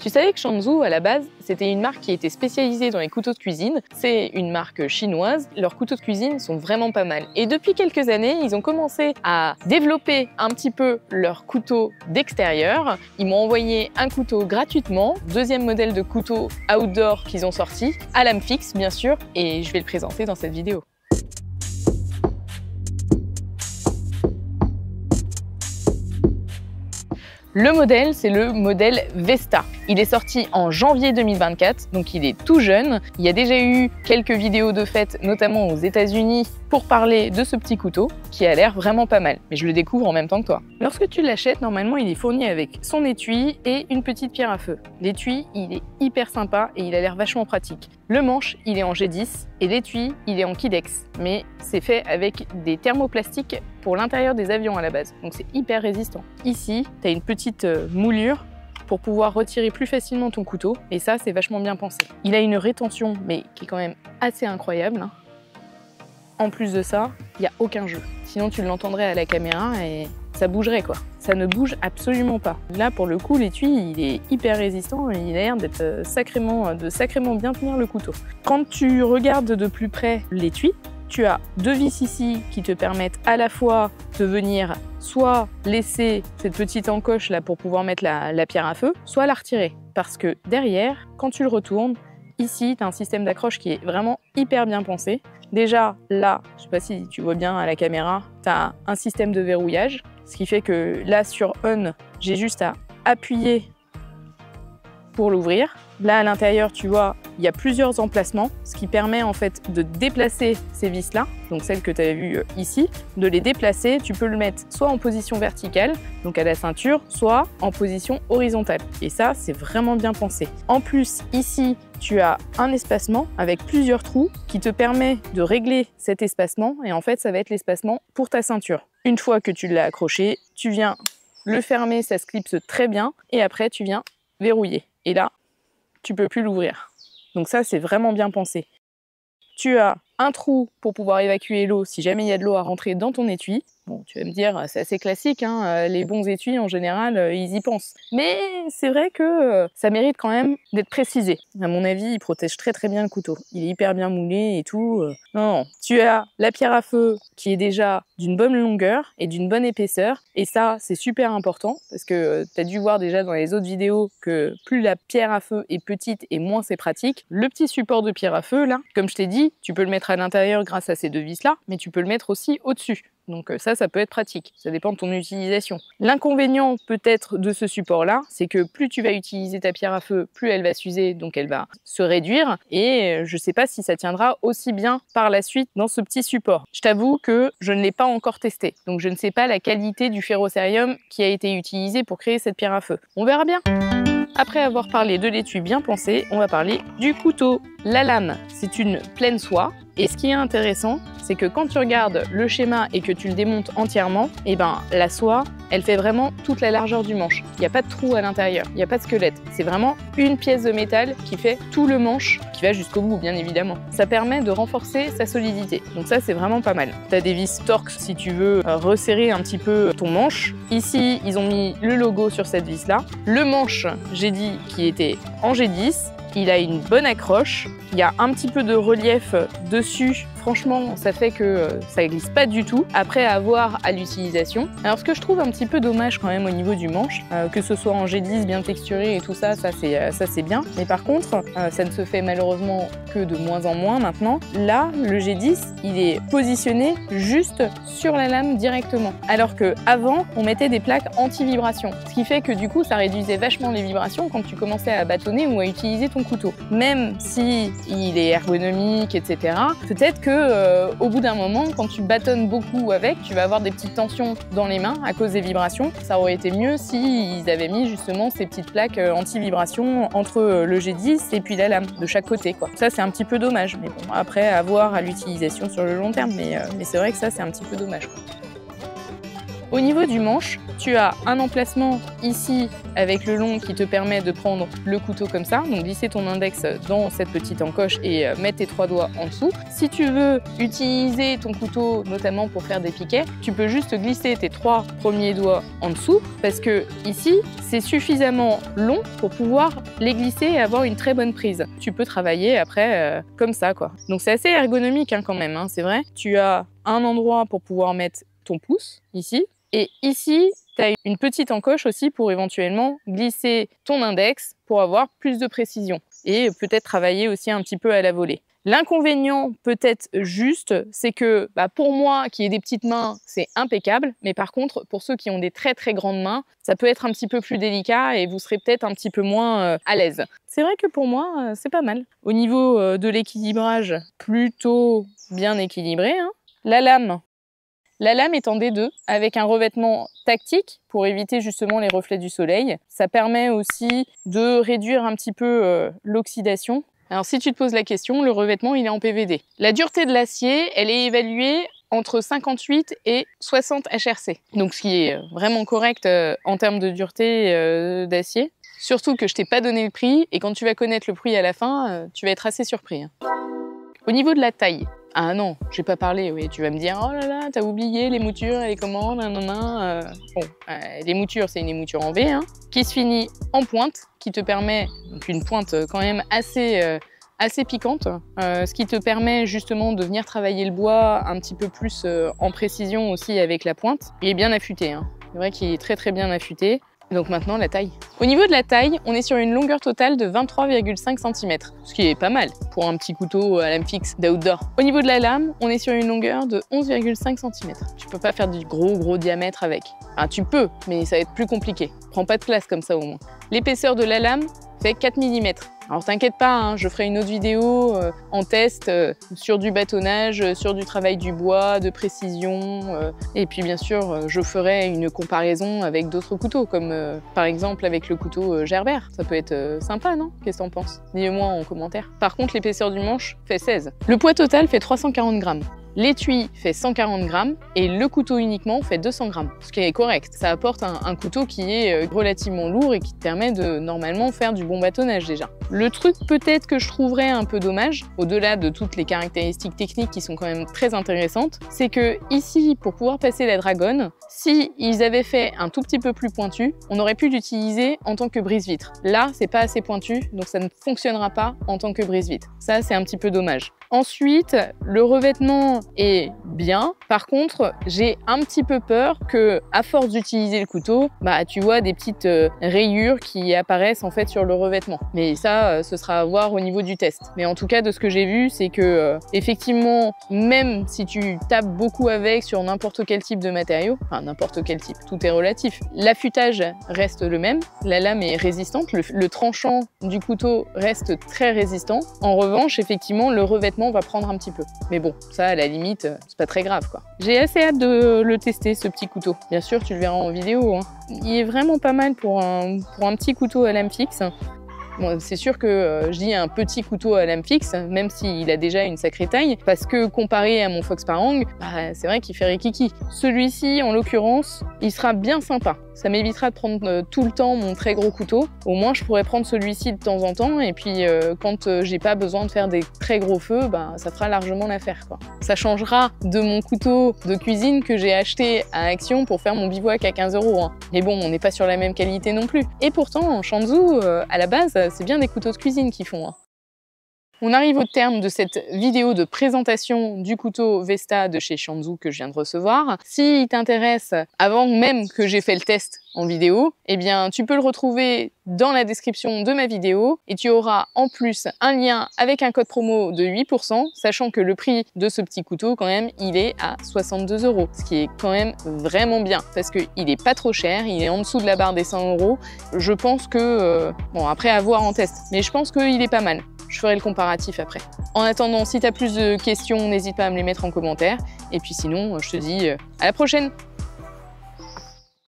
Tu savais que Shanzhou, à la base, c'était une marque qui était spécialisée dans les couteaux de cuisine. C'est une marque chinoise. Leurs couteaux de cuisine sont vraiment pas mal. Et depuis quelques années, ils ont commencé à développer un petit peu leurs couteaux d'extérieur. Ils m'ont envoyé un couteau gratuitement, deuxième modèle de couteau outdoor qu'ils ont sorti, à lame fixe bien sûr, et je vais le présenter dans cette vidéo. Le modèle, c'est le modèle Vesta. Il est sorti en janvier 2024, donc il est tout jeune. Il y a déjà eu quelques vidéos de fête, notamment aux États-Unis, pour parler de ce petit couteau, qui a l'air vraiment pas mal. Mais je le découvre en même temps que toi. Lorsque tu l'achètes, normalement, il est fourni avec son étui et une petite pierre à feu. L'étui, il est hyper sympa et il a l'air vachement pratique. Le manche, il est en G10 et l'étui, il est en Kydex. Mais c'est fait avec des thermoplastiques pour l'intérieur des avions à la base. Donc c'est hyper résistant. Ici, tu as une petite moulure pour pouvoir retirer plus facilement ton couteau. Et ça, c'est vachement bien pensé. Il a une rétention, mais qui est quand même assez incroyable. En plus de ça, il n'y a aucun jeu. Sinon, tu l'entendrais à la caméra et ça bougerait quoi. Ça ne bouge absolument pas. Là, pour le coup, l'étui, il est hyper résistant et il a l'air d'être sacrément bien tenir le couteau. Quand tu regardes de plus près l'étui, tu as deux vis ici qui te permettent à la fois de venir soit laisser cette petite encoche là pour pouvoir mettre la pierre à feu, soit la retirer. Parce que derrière, quand tu le retournes, ici, tu as un système d'accroche qui est vraiment hyper bien pensé. Déjà, là, je sais pas si tu vois bien à la caméra, tu as un système de verrouillage, ce qui fait que là, sur On, j'ai juste à appuyer pour l'ouvrir. Là, à l'intérieur, tu vois, il y a plusieurs emplacements, ce qui permet en fait de déplacer ces vis-là, donc celles que tu as vues ici, de les déplacer. Tu peux le mettre soit en position verticale, donc à la ceinture, soit en position horizontale. Et ça, c'est vraiment bien pensé. En plus, ici, tu as un espacement avec plusieurs trous qui te permet de régler cet espacement et en fait, ça va être l'espacement pour ta ceinture. Une fois que tu l'as accroché, tu viens le fermer, ça se clipse très bien et après, tu viens verrouiller. Et là, tu peux plus l'ouvrir. Donc ça, c'est vraiment bien pensé. Tu as un trou pour pouvoir évacuer l'eau si jamais il y a de l'eau à rentrer dans ton étui. Bon, tu vas me dire, c'est assez classique, hein, les bons étuis, en général, ils y pensent. Mais c'est vrai que ça mérite quand même d'être précisé. À mon avis, il protège très très bien le couteau. Il est hyper bien moulé et tout. Non. Tu as la pierre à feu qui est déjà d'une bonne longueur et d'une bonne épaisseur. Et ça, c'est super important parce que tu as dû voir déjà dans les autres vidéos que plus la pierre à feu est petite et moins c'est pratique. Le petit support de pierre à feu, là, comme je t'ai dit, tu peux le mettre à l'intérieur grâce à ces deux vis-là, mais tu peux le mettre aussi au-dessus. Donc ça peut être pratique, ça dépend de ton utilisation. L'inconvénient peut-être de ce support-là, c'est que plus tu vas utiliser ta pierre à feu, plus elle va s'user, donc elle va se réduire. Et je ne sais pas si ça tiendra aussi bien par la suite dans ce petit support. Je t'avoue que je ne l'ai pas encore testé, donc je ne sais pas la qualité du ferrocérium qui a été utilisé pour créer cette pierre à feu. On verra bien. Après avoir parlé de l'étui bien pensé, on va parler du couteau. La lame, c'est une pleine soie. Et ce qui est intéressant, c'est que quand tu regardes le schéma et que tu le démontes entièrement, eh ben, la soie, elle fait vraiment toute la largeur du manche. Il n'y a pas de trou à l'intérieur, il n'y a pas de squelette. C'est vraiment une pièce de métal qui fait tout le manche, qui va jusqu'au bout, bien évidemment. Ça permet de renforcer sa solidité. Donc ça, c'est vraiment pas mal. Tu as des vis Torx si tu veux resserrer un petit peu ton manche. Ici, ils ont mis le logo sur cette vis-là. Le manche, j'ai dit, qui était en G10. Il a une bonne accroche, il y a un petit peu de relief dessus. Franchement, ça fait que ça glisse pas du tout après avoir à l'utilisation. Alors ce que je trouve un petit peu dommage quand même au niveau du manche, que ce soit en G10 bien texturé et tout ça, ça c'est bien. Mais par contre, ça ne se fait malheureusement que de moins en moins maintenant. Là, le G10, il est positionné juste sur la lame directement. Alors que avant, on mettait des plaques anti-vibration. Ce qui fait que du coup, ça réduisait vachement les vibrations quand tu commençais à bâtonner ou à utiliser ton couteau. Même si il est ergonomique, etc., peut-être que au bout d'un moment, quand tu bâtonnes beaucoup avec, tu vas avoir des petites tensions dans les mains à cause des vibrations. Ça aurait été mieux s'ils avaient mis justement ces petites plaques anti-vibration entre le G10 et puis la lame, de chaque côté, quoi. Ça, c'est un petit peu dommage. Mais bon, après, à voir à l'utilisation sur le long terme. Mais c'est vrai que ça, c'est un petit peu dommage, quoi. Au niveau du manche, tu as un emplacement ici avec le long qui te permet de prendre le couteau comme ça, donc glisser ton index dans cette petite encoche et mettre tes 3 doigts en dessous. Si tu veux utiliser ton couteau notamment pour faire des piquets, tu peux juste glisser tes 3 premiers doigts en dessous parce que ici, c'est suffisamment long pour pouvoir les glisser et avoir une très bonne prise. Tu peux travailler après comme ça, quoi. Donc c'est assez ergonomique quand même, hein, c'est vrai. Tu as un endroit pour pouvoir mettre ton pouce, ici. Et ici, tu as une petite encoche aussi pour éventuellement glisser ton index pour avoir plus de précision. Et peut-être travailler aussi un petit peu à la volée. L'inconvénient peut-être juste, c'est que pour moi qui ai des petites mains, c'est impeccable. Mais par contre, pour ceux qui ont des très très grandes mains, ça peut être un petit peu plus délicat et vous serez peut-être un petit peu moins à l'aise. C'est vrai que pour moi, c'est pas mal. Au niveau de l'équilibrage, plutôt bien équilibré, hein. La lame est en D2 avec un revêtement tactique pour éviter justement les reflets du soleil. Ça permet aussi de réduire un petit peu l'oxydation. Alors si tu te poses la question, le revêtement il est en PVD. La dureté de l'acier, elle est évaluée entre 58 et 60 HRC. Donc ce qui est vraiment correct en termes de dureté d'acier. Surtout que je t'ai pas donné le prix et quand tu vas connaître le prix à la fin, tu vas être assez surpris. Au niveau de la taille, ah non, j'ai pas parlé, oui, tu vas me dire, oh là là, t'as oublié les moutures et les commandes, Bon, les moutures, c'est une émouture en V, hein, qui se finit en pointe, qui te permet, donc une pointe quand même assez piquante, ce qui te permet justement de venir travailler le bois un petit peu plus en précision aussi avec la pointe. Il est bien affûté, hein. C'est vrai qu'il est très très bien affûté. Donc maintenant, la taille. Au niveau de la taille, on est sur une longueur totale de 23,5 cm, ce qui est pas mal pour un petit couteau à lame fixe d'outdoor. Au niveau de la lame, on est sur une longueur de 11,5 cm. Tu peux pas faire du gros diamètre avec. Enfin, tu peux, mais ça va être plus compliqué. Prends pas de place comme ça au moins. L'épaisseur de la lame fait 4 mm. Alors t'inquiète pas, hein, je ferai une autre vidéo en test sur du bâtonnage, sur du travail du bois, de précision. Et puis bien sûr, je ferai une comparaison avec d'autres couteaux, comme par exemple avec le couteau Gerber. Ça peut être sympa, non? Qu'est-ce que t'en penses? Dis-le-moi en commentaire. Par contre, l'épaisseur du manche fait 16. Le poids total fait 340 grammes. L'étui fait 140 grammes et le couteau uniquement fait 200 grammes, ce qui est correct. Ça apporte un couteau qui est relativement lourd et qui te permet de normalement faire du bon bâtonnage déjà. Le truc peut-être que je trouverais un peu dommage, au-delà de toutes les caractéristiques techniques qui sont quand même très intéressantes, c'est que ici, pour pouvoir passer la dragonne, si ils avaient fait un tout petit peu plus pointu, on aurait pu l'utiliser en tant que brise-vitre. Là, c'est pas assez pointu, donc ça ne fonctionnera pas en tant que brise-vitre. Ça, c'est un petit peu dommage. Ensuite, le revêtement est bien. Par contre, j'ai un petit peu peur que, à force d'utiliser le couteau, tu vois des petites rayures qui apparaissent en fait sur le revêtement. Mais ça, ce sera à voir au niveau du test. Mais en tout cas, de ce que j'ai vu, c'est que effectivement, même si tu tapes beaucoup avec sur n'importe quel type de matériau, enfin n'importe quel type, tout est relatif. L'affûtage reste le même, la lame est résistante, le tranchant du couteau reste très résistant. En revanche, effectivement, le revêtement va prendre un petit peu. Mais bon, ça à la limite, c'est pas très grave quoi. J'ai assez hâte de le tester ce petit couteau. Bien sûr, tu le verras en vidéo, hein. Il est vraiment pas mal pour un petit couteau à lame fixe. Bon, c'est sûr que je dis un petit couteau à lame fixe, même s'il a déjà une sacrée taille, parce que comparé à mon Fox Parang, c'est vrai qu'il fait rikiki. Celui-ci, en l'occurrence, il sera bien sympa. Ça m'évitera de prendre tout le temps mon très gros couteau. Au moins, je pourrais prendre celui-ci de temps en temps, et puis quand j'ai pas besoin de faire des très gros feux, ça fera largement l'affaire, quoi. Ça changera de mon couteau de cuisine que j'ai acheté à Action pour faire mon bivouac à 15 €. Hein. Mais bon, on n'est pas sur la même qualité non plus. Et pourtant, en Shanzhou, à la base, c'est bien des couteaux de cuisine qu'ils font. Hein. On arrive au terme de cette vidéo de présentation du couteau Vesta de chez Shanzhou que je viens de recevoir. S'il t'intéresse, avant même que j'ai fait le test en vidéo, eh bien tu peux le retrouver dans la description de ma vidéo et tu auras en plus un lien avec un code promo de 8%, sachant que le prix de ce petit couteau quand même, il est à 62 €, ce qui est quand même vraiment bien parce qu'il est pas trop cher, il est en dessous de la barre des 100 €. Je pense que, bon après à voir en test, mais je pense qu'il est pas mal. Je ferai le comparatif après. En attendant, si tu as plus de questions, n'hésite pas à me les mettre en commentaire. Et puis sinon, je te dis à la prochaine!